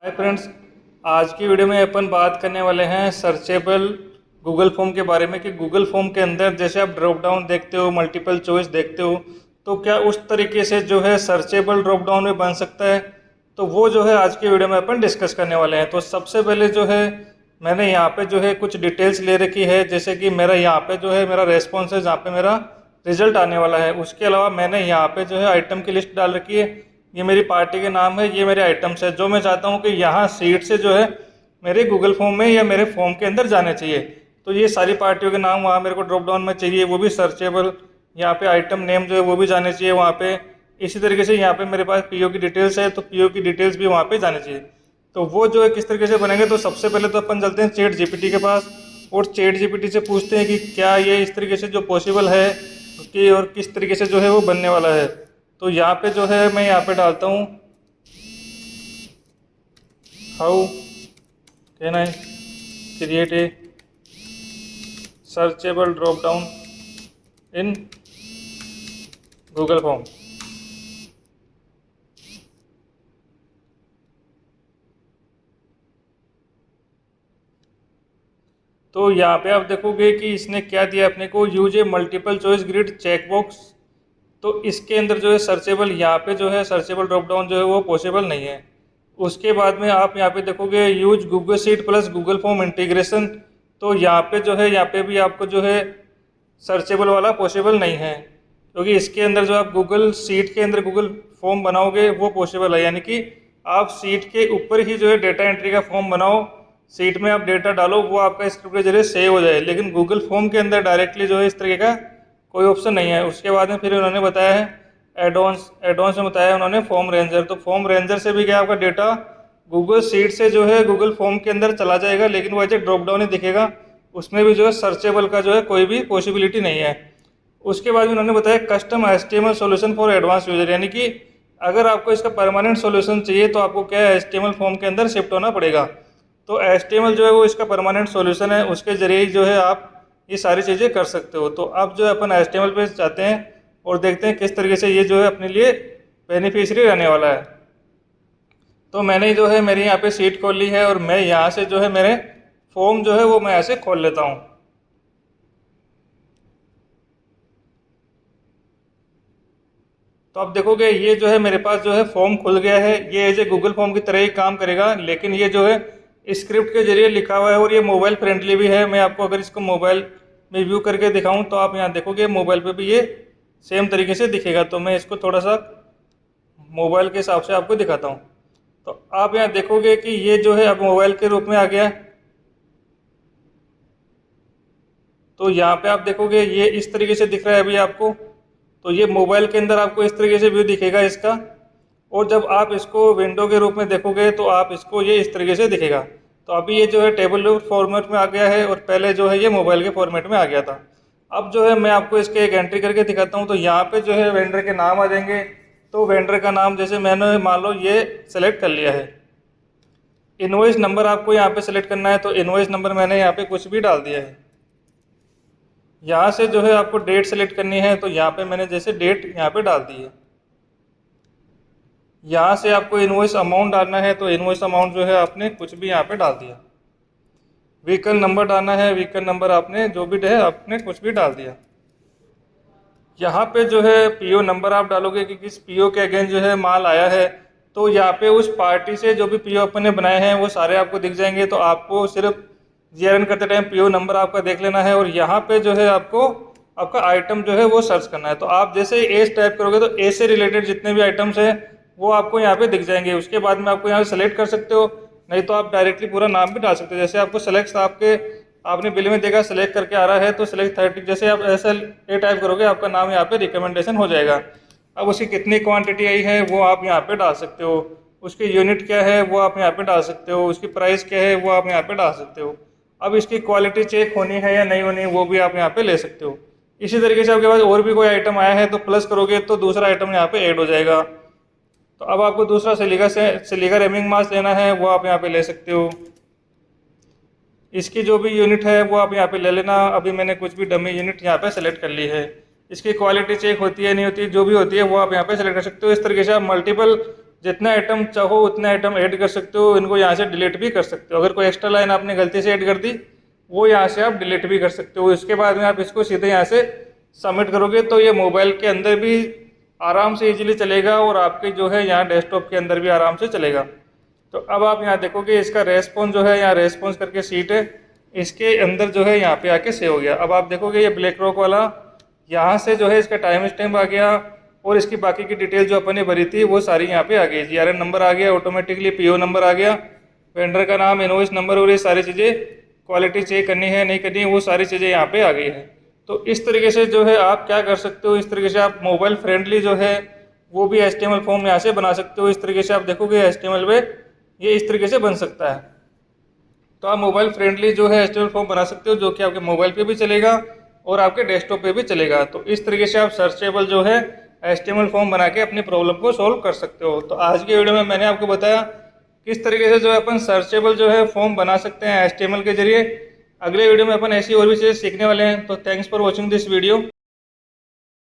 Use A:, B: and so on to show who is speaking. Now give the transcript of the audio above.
A: Hi friends. आज की video में अपन बात करने वाले हैं सर्चेबल गूगल फॉर्म के बारे में कि गूगल फॉर्म के अंदर जैसे आप ड्रॉप डाउन देखते हो, मल्टीपल चॉइस देखते हो, तो क्या उस तरीके से जो है सर्चेबल ड्रॉप डाउन में बन सकता है। तो वो जो है आज की वीडियो में अपन डिस्कस करने वाले हैं। तो सबसे पहले जो है मैंने यहाँ पे जो है कुछ डिटेल्स ले रखी है, जैसे कि मेरा यहाँ पे जो है मेरा रेस्पॉन्स है जहाँ पे मेरा रिजल्ट आने वाला है। उसके अलावा मैंने यहाँ पे जो है आइटम की लिस्ट डाल रखी है। ये मेरी पार्टी के नाम है, ये मेरे आइटम्स है जो मैं चाहता हूँ कि यहाँ सीट से जो है मेरे गूगल फॉर्म में या मेरे फॉर्म के अंदर जाने चाहिए। तो ये सारी पार्टियों के नाम वहाँ मेरे को ड्रॉप डाउन में चाहिए, वो भी सर्चेबल। यहाँ पे आइटम नेम जो है वो भी जाने चाहिए वहाँ पे। इसी तरीके से यहाँ पे मेरे पास पीओ की डिटेल्स है, तो पीओ की डिटेल्स भी वहाँ पे जाने चाहिए। तो वो जो है किस तरीके से बनेंगे, तो सबसे पहले तो अपन चलते हैं चैट जीपीटी के पास और चैट जीपीटी से पूछते हैं कि क्या ये इस तरीके से जो पॉसिबल है कि और किस तरीके से जो है वो बनने वाला है। तो यहाँ पे जो है मैं यहाँ पे डालता हूँ how can I create a searchable drop down in Google form. तो यहाँ पे आप देखोगे कि इसने क्या दिया अपने को, यूज ए multiple choice grid check box. तो इसके अंदर जो है सर्चेबल, यहाँ पे जो है सर्चेबल ड्रॉप डाउन जो है वो पॉसिबल नहीं है। उसके बाद में आप यहाँ पे देखोगे use Google sheet plus Google form integration. तो यहाँ पे जो है यहाँ पे भी आपको जो है सर्चेबल वाला पॉसिबल नहीं है, क्योंकि इसके अंदर जो आप गूगल शीट के अंदर गूगल फॉर्म बनाओगे वो पॉसिबल है। यानी कि आप शीट के ऊपर ही जो है डेटा एंट्री का फॉर्म बनाओ, सीट में आप डेटा डालो, वो आपका स्क्रिप्ट के जरिए सेव हो जाए। लेकिन गूगल फॉर्म के अंदर डायरेक्टली जो है इस तरीके का कोई ऑप्शन नहीं है। उसके बाद में फिर उन्होंने बताया है एडवांस एडवांस में बताया उन्होंने फॉर्म रेंजर। तो फॉर्म रेंजर से भी क्या आपका डेटा गूगल शीट से जो है गूगल फॉर्म के अंदर चला जाएगा, लेकिन वो ऐसे ड्रॉप डाउन ही दिखेगा, उसमें भी जो है सर्चेबल का जो है कोई भी पॉसिबिलिटी नहीं है। उसके बाद उन्होंने बताया custom HTML solution for advance user. यानी कि अगर आपको इसका परमानेंट सॉल्यूशन चाहिए तो आपको क्या है HTML फॉर्म के अंदर शिफ्ट होना पड़ेगा। तो HTML जो है वो इसका परमानेंट सॉल्यूशन है, उसके जरिए जो है आप ये सारी चीज़ें कर सकते हो। तो अब जो है अपन HTML पे जाते हैं और देखते हैं किस तरीके से ये जो है अपने लिए बेनिफिशियरी रहने वाला है। तो मैंने जो है मेरी यहाँ पे सीट खोल ली है और मैं यहाँ से जो है मेरे फॉर्म जो है वो मैं ऐसे खोल लेता हूँ। तो आप देखोगे ये जो है मेरे पास जो है फॉर्म खुल गया है। ये एज ए गूगल फॉर्म की तरह ही काम करेगा, लेकिन ये जो है स्क्रिप्ट के जरिए लिखा हुआ है और ये मोबाइल फ्रेंडली भी है। मैं आपको अगर इसको मोबाइल में व्यू करके दिखाऊं तो आप यहाँ देखोगे मोबाइल पे भी ये सेम तरीके से दिखेगा। तो मैं इसको थोड़ा सा मोबाइल के हिसाब से आपको दिखाता हूँ। तो आप यहाँ देखोगे कि ये जो है अब मोबाइल के रूप में आ गया। तो यहाँ पे आप देखोगे ये इस तरीके से दिख रहा है अभी आपको। तो ये मोबाइल के अंदर आपको इस तरीके से व्यू दिखेगा इसका, और जब आप इसको विंडो के रूप में देखोगे तो आप इसको ये इस तरीके से दिखेगा। तो अभी ये जो है टेबल फॉर्मेट में आ गया है और पहले जो है ये मोबाइल के फॉर्मेट में आ गया था। अब जो है मैं आपको इसके एक एंट्री करके दिखाता हूँ। तो यहाँ पे जो है वेंडर के नाम आ जाएंगे। तो वेंडर का नाम जैसे मैंने मान लो ये सेलेक्ट कर लिया है। इनवॉइस नंबर आपको यहाँ पे सेलेक्ट करना है, तो इनवॉइस नंबर मैंने यहाँ पे कुछ भी डाल दिया है। यहाँ से जो है आपको डेट सेलेक्ट करनी है, तो यहाँ पे मैंने जैसे डेट यहाँ पे डाल दी है। यहाँ से आपको इनवॉइस अमाउंट डालना है, तो इनवॉइस अमाउंट जो है आपने कुछ भी यहाँ पे डाल दिया। व्हीकल नंबर डालना है, व्हीकल नंबर आपने जो भी है आपने कुछ भी डाल दिया। यहाँ पे जो है पीओ नंबर आप डालोगे कि किस पीओ के अगेंस्ट जो है माल आया है। तो यहाँ पे उस पार्टी से जो भी पीओ अपन ने बनाए हैं वो सारे आपको दिख जाएंगे। तो आपको सिर्फ जीआरएन करते टाइम पीओ नंबर आपका देख लेना है और यहाँ पे जो है आपको आपका आइटम जो है वो सर्च करना है। तो आप जैसे एज टाइप करोगे तो ए से रिलेटेड जितने भी आइटम्स हैं वो आपको यहाँ पे दिख जाएंगे। उसके बाद में आपको यहाँ सेलेक्ट कर सकते हो, नहीं तो आप डायरेक्टली पूरा नाम भी डाल सकते हो। जैसे आपको सेलेक्ट आपके आपने बिल में देखा सेलेक्ट करके आ रहा है, तो सेलेक्ट 30 जैसे आप ऐसा ए टाइप करोगे आपका नाम यहाँ पे रिकमेंडेशन हो जाएगा। अब उसकी कितनी क्वांटिटी आई है वो आप यहाँ पे डाल सकते हो, उसकी यूनिट क्या है वो आप यहाँ पे डाल सकते हो, उसकी प्राइस क्या है वो आप यहाँ पे डाल सकते हो। अब इसकी क्वालिटी चेक होनी है या नहीं होनी वो भी आप यहाँ पे ले सकते हो। इसी तरीके से आपके पास और भी कोई आइटम आया है तो प्लस करोगे तो दूसरा आइटम यहाँ पे ऐड हो जाएगा। तो अब आपको दूसरा सिलिका रेमिंग मास्क लेना है वो आप यहाँ पे ले सकते हो। इसकी जो भी यूनिट है वो आप यहाँ पे ले लेना। अभी मैंने कुछ भी डमी यूनिट यहाँ पे सेलेक्ट कर ली है। इसकी क्वालिटी चेक होती है नहीं होती, जो भी होती है वो आप यहाँ पे सेलेक्ट कर सकते हो। इस तरीके से आप मल्टीपल जितना आइटम चाहो उतना आइटम ऐड कर सकते हो, इनको यहाँ से डिलीट भी कर सकते हो। अगर कोई एक्स्ट्रा लाइन आपने गलती से ऐड कर दी वो यहाँ से आप डिलीट भी कर सकते हो। इसके बाद में आप इसको सीधे यहाँ से सबमिट करोगे तो ये मोबाइल के अंदर भी आराम से इजीली चलेगा और आपके जो है यहाँ डेस्कटॉप के अंदर भी आराम से चलेगा। तो अब आप यहाँ देखोगे इसका रेस्पॉन्स जो है, यहाँ रेस्पॉन्स करके सीट है, इसके अंदर जो है यहाँ पे आके सेव हो गया। अब आप देखोगे ये ब्लैक रॉक वाला यहाँ से जो है इसका टाइम स्टैम्प आ गया और इसकी बाकी की डिटेल जो अपन ने भरी थी वो सारी यहाँ पे आ गई। जीआरएन नंबर आ गया, ऑटोमेटिकली पीओ नंबर आ गया, वेंडर का नाम, इनवॉइस नंबर और ये सारी चीज़ें, क्वालिटी चेक करनी है नहीं करनी है वो सारी चीज़ें यहाँ पे आ गई है। तो इस तरीके से जो है आप क्या कर सकते हो, इस तरीके से आप मोबाइल फ्रेंडली जो है वो भी HTML फॉर्म यहाँ से बना सकते हो। इस तरीके से आप देखोगे HTML में ये इस तरीके से बन सकता है। तो आप मोबाइल फ्रेंडली जो है HTML फॉर्म बना सकते हो जो कि आपके मोबाइल पे भी चलेगा और आपके डेस्कटॉप पे भी चलेगा। तो इस तरीके से आप सर्चेबल जो है HTML फॉर्म बना के अपनी प्रॉब्लम को सॉल्व कर सकते हो। तो आज की वीडियो में मैंने आपको बताया किस तरीके से जो है अपन सर्चेबल जो है फॉर्म बना सकते हैं HTML के जरिए। अगले वीडियो में अपन ऐसी और भी चीज़ें सीखने वाले हैं। तो thanks for watching this video.